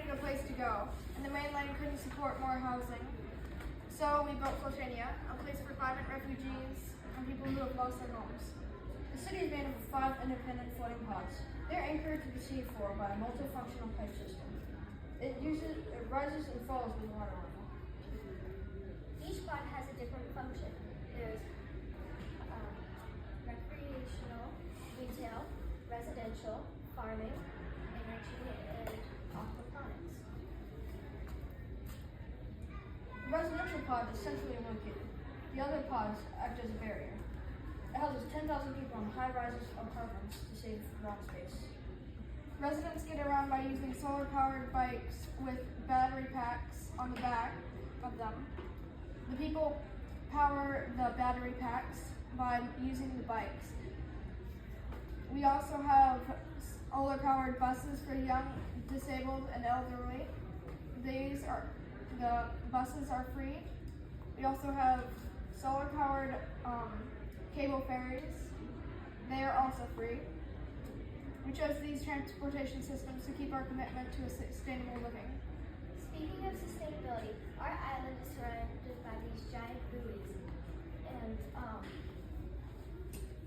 needed a place to go, and the mainland couldn't support more housing. So we built Flotania, a place for climate refugees and people who have lost their homes. The city is made up of 5 independent floating pods. They're anchored to the seafloor by a multifunctional pipe system. It rises and falls with water level. Each pod has a different function. There's recreational, retail, residential, farming, energy, and aquaponics. The residential pod is centrally located. The other pods act as a barrier. It houses 10,000 people in high-rises apartments to save ground space. Residents get around by using solar-powered bikes with battery packs on the back of them. The people power the battery packs by using the bikes. We also have solar-powered buses for young, disabled, and elderly. The buses are free. We also have solar-powered cable ferries. They are also free. We chose these transportation systems to keep our commitment to a sustainable living. Speaking of sustainability, our island is surrounded by these giant buoys, and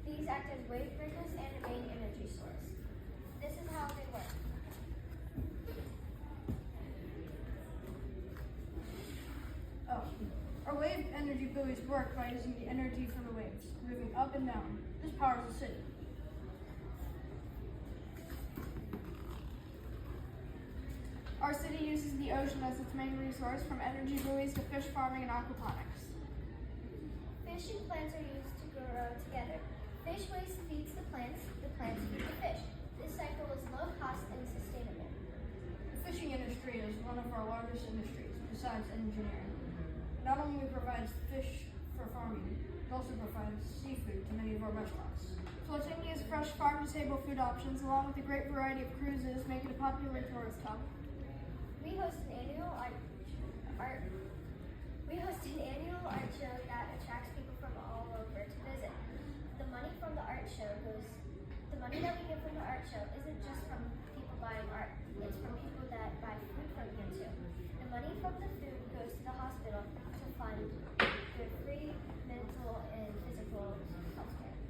these act as wave breakers and a main energy source. This is how they work. Our wave energy buoys work by using the energy from the waves, moving up and down. This powers the city. Our city uses the ocean as its main resource, from energy buoys to fish farming and aquaponics. Fish and plants are used to grow together. Fish waste feeds the plants feed the fish. This cycle is low cost and sustainable. The fishing industry is one of our largest industries, besides engineering. It not only provides fish for farming, it also provides seafood to many of our restaurants. Flotania's fresh farm-to-table food options, along with a great variety of cruises, make it a popular tourist hub. We host an annual art show that attracts people from all over to visit. The money that we get from the art show isn't just from people buying art, it's from people that buy food from here too. The money from the food goes to the hospital to fund their free mental and physical health care.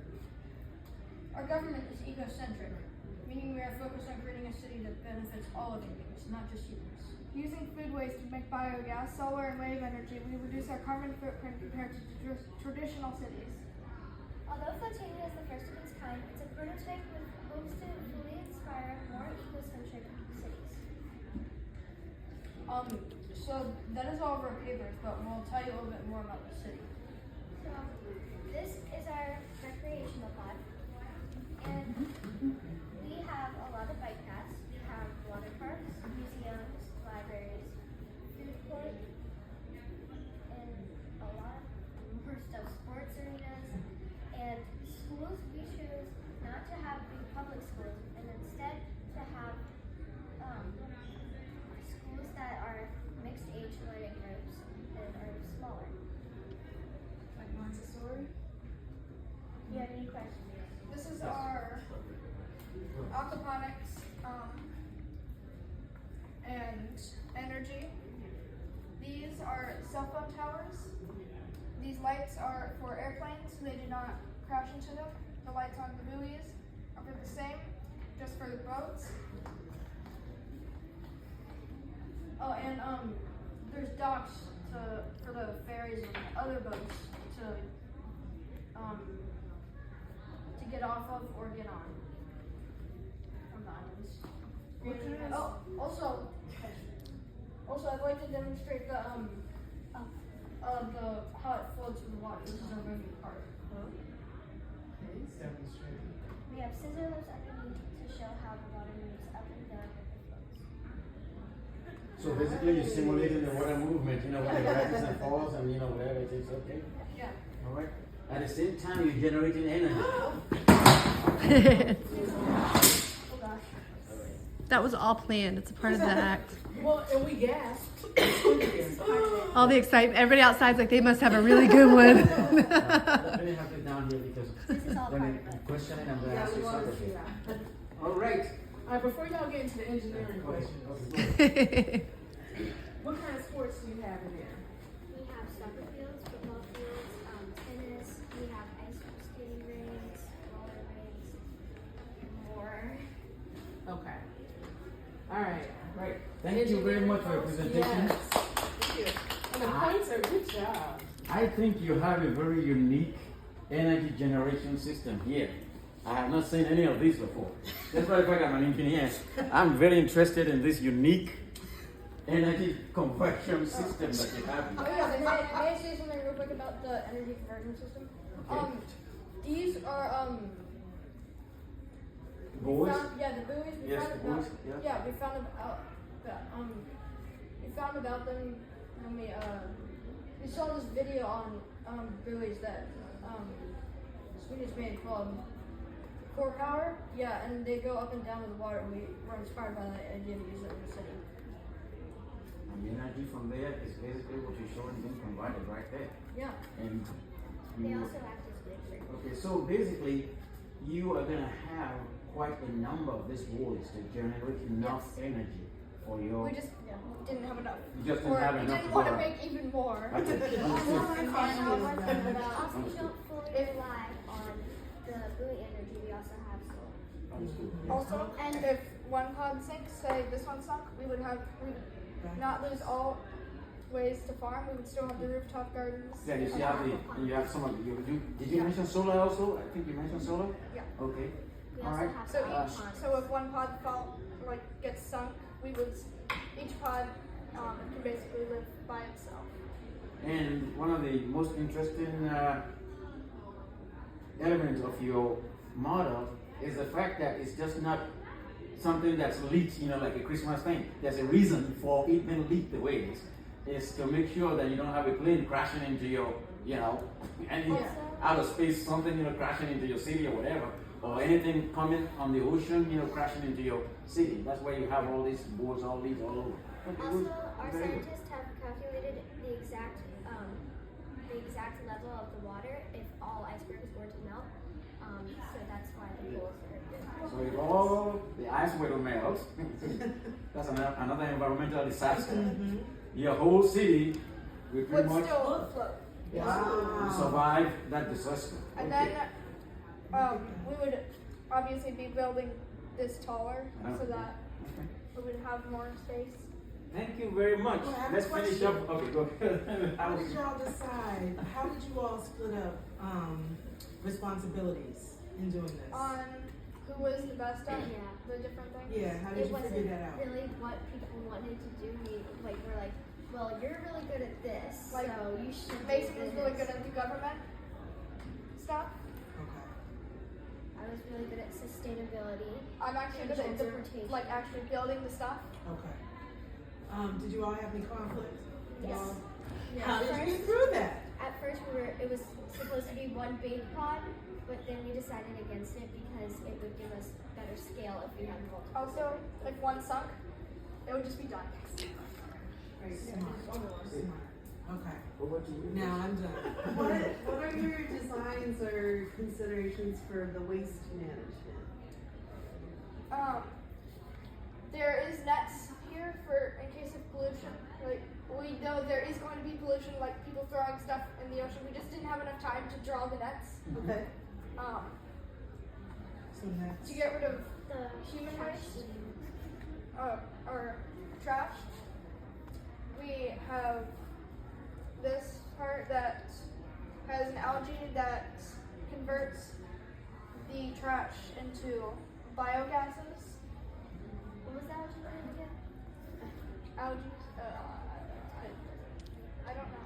Our government is ecocentric, meaning we are focused on creating a city that benefits all of humans, not just humans. Using food waste to make biogas, solar, and wave energy, we reduce our carbon footprint compared to traditional cities. Although Flotania is the first of its kind, it's a prototype with hopes to fully inspire more eco-centric cities. So that is all of our papers, but we'll tell you a little bit more about the city. So this is our recreational pod, and we have a lot of bike paths. We have water parks, museums, libraries, food court, and a lot more stuff, sports arenas, and schools. We choose not to have big public schools, and instead to have schools that are mixed age learning groups and are smaller. Like Montessori? Do you have any questions? This is our aquaponics and energy. These are cell phone towers. These lights are for airplanes so they do not crash into them. The lights on the buoys are for the same, just for the boats. Oh, and there's docks for the ferries and other boats to get off of or get on from the islands. Also, I'd like to demonstrate the how it floats in the water. This is our moving part. We have scissor lifts underneath to show how the water moves up and down with the floats. So basically you're simulating the water movement, when it rises and falls and whatever it is, okay? Yeah. All right. At the same time you're generating energy. Oh gosh. That was all planned. It's a part of the act. Well, and we gasped. All the excitement. Everybody outside's like, they must have a really good one. Let me have it down here because This is all when part you of it. question it, I'm going to Yeah, ask we you wanted to something. see that. All right. All right, before y'all get into the engineering questions, what kind of sports do you have in there? We have soccer fields, football fields, tennis. We have ice skating rinks, roller rinks, and more. Okay. All right. Right. Thank you very much for your presentation. Yes. Thank you. And the points are good job. I think you have a very unique energy generation system here. I have not seen any of these before. That's why I'm an engineer. I'm very interested in this unique energy conversion system that you have Oh here. yeah, may I say something real quick about the energy conversion system? Okay. These are Boys? yeah, the buoys. We Yes, found the about, buoys, yeah. we found about them when we saw this video on buoys that Swedish made called Core Power. Yeah, and they go up and down with the water, and we were inspired by that idea to use it in the city. And the energy from there is basically what you're showing being converted right there. Yeah. And They you, also act as good for okay, so basically you are gonna have quite a number of these boards to generate enough energy for your. We just didn't have enough. You just didn't Or have we enough didn't to want go to around. make even more. Okay, understood. Also, Understood. we don't fully rely on the buoy energy. We also have solar. Understood. Also, and if one pod sinks, say this one sunk, we would not lose all ways to farm. We would still have the rooftop gardens. Yeah, you see how you have some of did you mention solar also? I think you mentioned solar? Yeah. Okay. We All also right. have So aquaponics. so if one pod gets sunk, we would each pod can basically live by itself. And one of the most interesting elements of your model is the fact that it's just not something that's leaked, like a Christmas thing. There's a reason for it being leaked the way it is. Is to make sure that you don't have a plane crashing into your, any outer space, something, crashing into your city or whatever, or anything coming on the ocean, crashing into your city. That's why you have all these boards, all these all over. Okay, Also, good. our Very good. scientists have calculated the exact level of the water if all icebergs were to melt. So that's why the poles are. So if all the ice were to melt, that's another environmental disaster. Your whole city will Would pretty much still float. survive that disaster. And Okay. then we would obviously be building this taller so that Okay. we would have more space. Thank you very much. Well, I have a Let's finish question. up. Okay, go ahead. How did y'all decide? How did you all split up responsibilities in doing this? On who was the best at Yeah. the different things. Yeah, how did It you wasn't figure that out? really what people wanted to do. We were like, well, you're really good at this, Like, so you should. Mason do was really this. good at the government stuff. Okay. I was really good at sustainability. I'm actually And good at transportation. actually building the stuff. Okay. Did you all have any conflicts? Yes. Y'all- Yeah. How did you get through that? At first, it was supposed to be one big pod, but then we decided against it because it would give us better scale if we had multiple. Also, if one sunk, it would just be done. Smart. Okay. Over to you. Now I'm done. What are your designs or considerations for the waste management? There is nets here for in case of pollution. Like we know there is going to be pollution, like people throwing stuff in the ocean. We just didn't have enough time to draw the nets. Okay. So next. To get rid of The human trash waste can- or trash. We have this part that has an algae that converts the trash into biogases. What was that again? Algae. I don't know.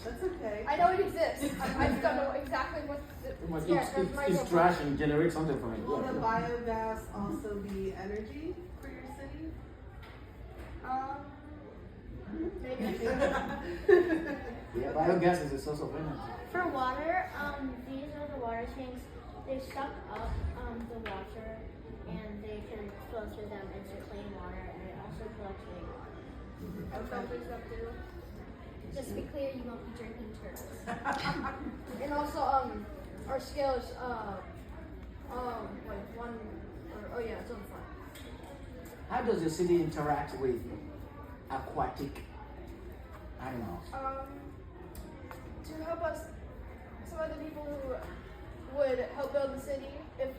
That's okay. I know it exists. I just don't know exactly what. Pretty much Yeah, that's my it's goal. trash and generate something from it. Will the Yeah. biogas also be energy for your city? Maybe. Yeah, biogas is a source of energy. For water, these are the water tanks. They suck up the water and they can flow through them into clean water, and it also collects rainwater. And filters them too. Just to be clear, you won't be drinking turtles. And also, our scale is, like one, oh yeah, it's on the front. How does the city interact with aquatic animals? To help us, some of the people who would help build the city, if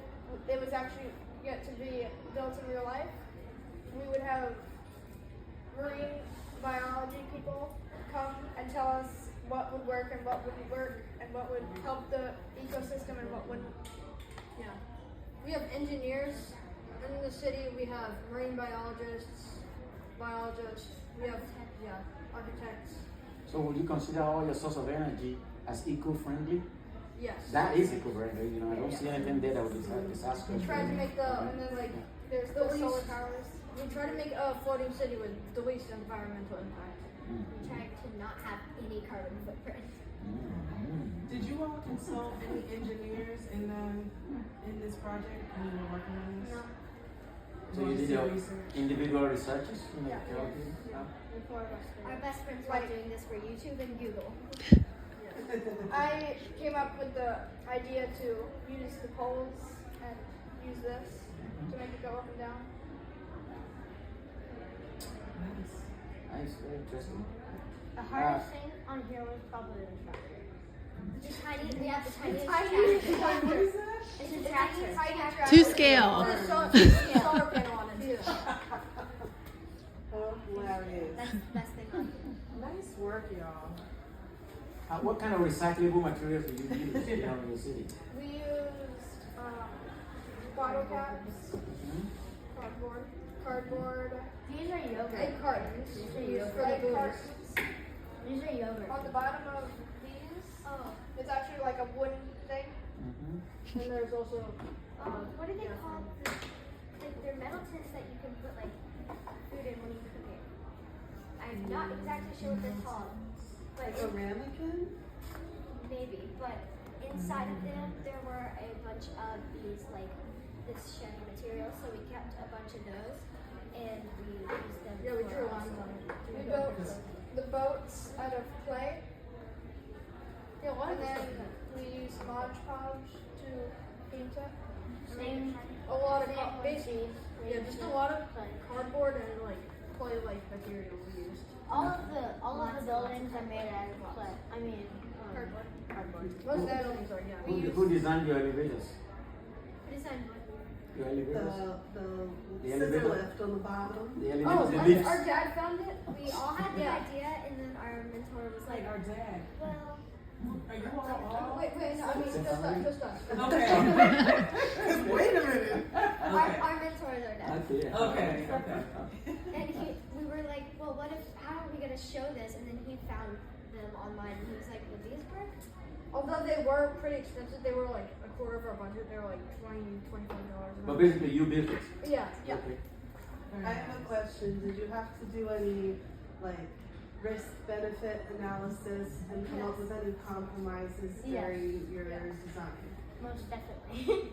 it was actually get to be built in real life, we would have marine biology people come and tell us what would work and what wouldn't work and what would help the ecosystem and what wouldn't. Yeah. We have engineers in the city. We have marine biologists, we have architects. So would you consider all your source of energy as eco-friendly? Yes. That is eco-friendly, you know, I don't see anything there that would be disastrous. We try to make And then like there's The the solar least- powers. we try to make a floating city with the least environmental impact. We try to not have any carbon footprint. Did you all consult any engineers in this project when you were working on this? No. So you did your individual researches? You know, Yeah. Our best friends were doing this for YouTube and Google. I came up with the idea to use the poles and use this to make it go up and down. Nice, very interesting. The hardest thing on here was probably the tractor. The tiny, we have the tiniest Tiny- tractor. What is that? It's a tractor. Tiny To tractor. scale. There's a solar panel on it too. Hilarious. That's the best thing on here. Nice work, y'all. What kind of recyclable materials do you use in your city? We used bottle caps, cardboard, These are yogurt. Egg cartons to use for the egg booze. cartons. These are yogurt. On the bottom of these, Oh, it's actually like a wooden thing. And there's also what do they call? They're metal tins that you can put like food in when you cook it. I'm not exactly sure what they're called, but Like a ramekin? maybe. But inside of them, there were a bunch of these like this shiny material, so we kept a bunch of those and we used them. we for drew our lines on it. We built the boats out of clay, Yeah, what and is then that? we used Mod Podge to paint it. Same. A lot of basically, just a lot of cardboard and like clay-like material we used. All of the buildings are made out of clay. I mean, cardboard. Most of the buildings are, yeah. Who designed your elevators? What is that? Your elevators? The elevator? scissor lift on the bottom. The Oh, elevators, the lifts? our dad found it. We all had the Yeah. idea, and then our mentor was Like like, our dad. "Well, Are you all? Wait, no, I mean just us. Okay. Wait a minute. our mentor is our dad." Okay. Okay. And we were like, "Well, what if? How are we gonna show this?" And then he found them online, and he was like, "Will these work?" Although they were pretty expensive, they were like a quarter of our budget. They were like $25. But basically you built it. Yeah. Okay. I have a question. Did you have to do any like risk-benefit analysis and come up with any compromises during your design? Most definitely.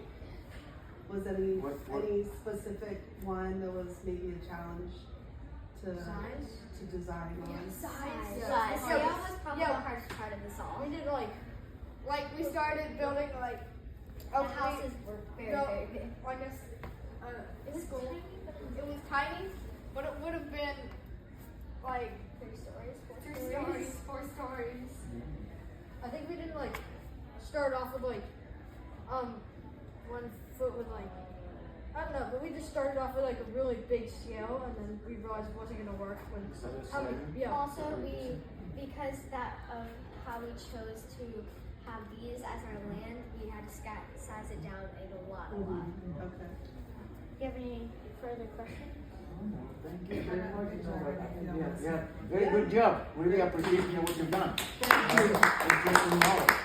Was any What- any specific one that was maybe a challenge to Size? to design on? Size. Yeah. Size. Yeah. That was probably Yeah. the hardest part of this all. We did like Like we started building like The houses were very, No. very big. like It was school. tiny, but it was It was tiny, but it would have been like 3 stories, 4 3 stories. stories, 4 stories. I think we didn't like start off with like 1 foot with like I don't know, but we just started off with like a really big scale and then we realized it wasn't gonna work when Also, because that of how we chose to have these as our land, we had to size it down a lot. Okay. Do you have any further questions? Thank you very much. Yeah, very good job. Really appreciate what you've done. Thank you. Interesting knowledge.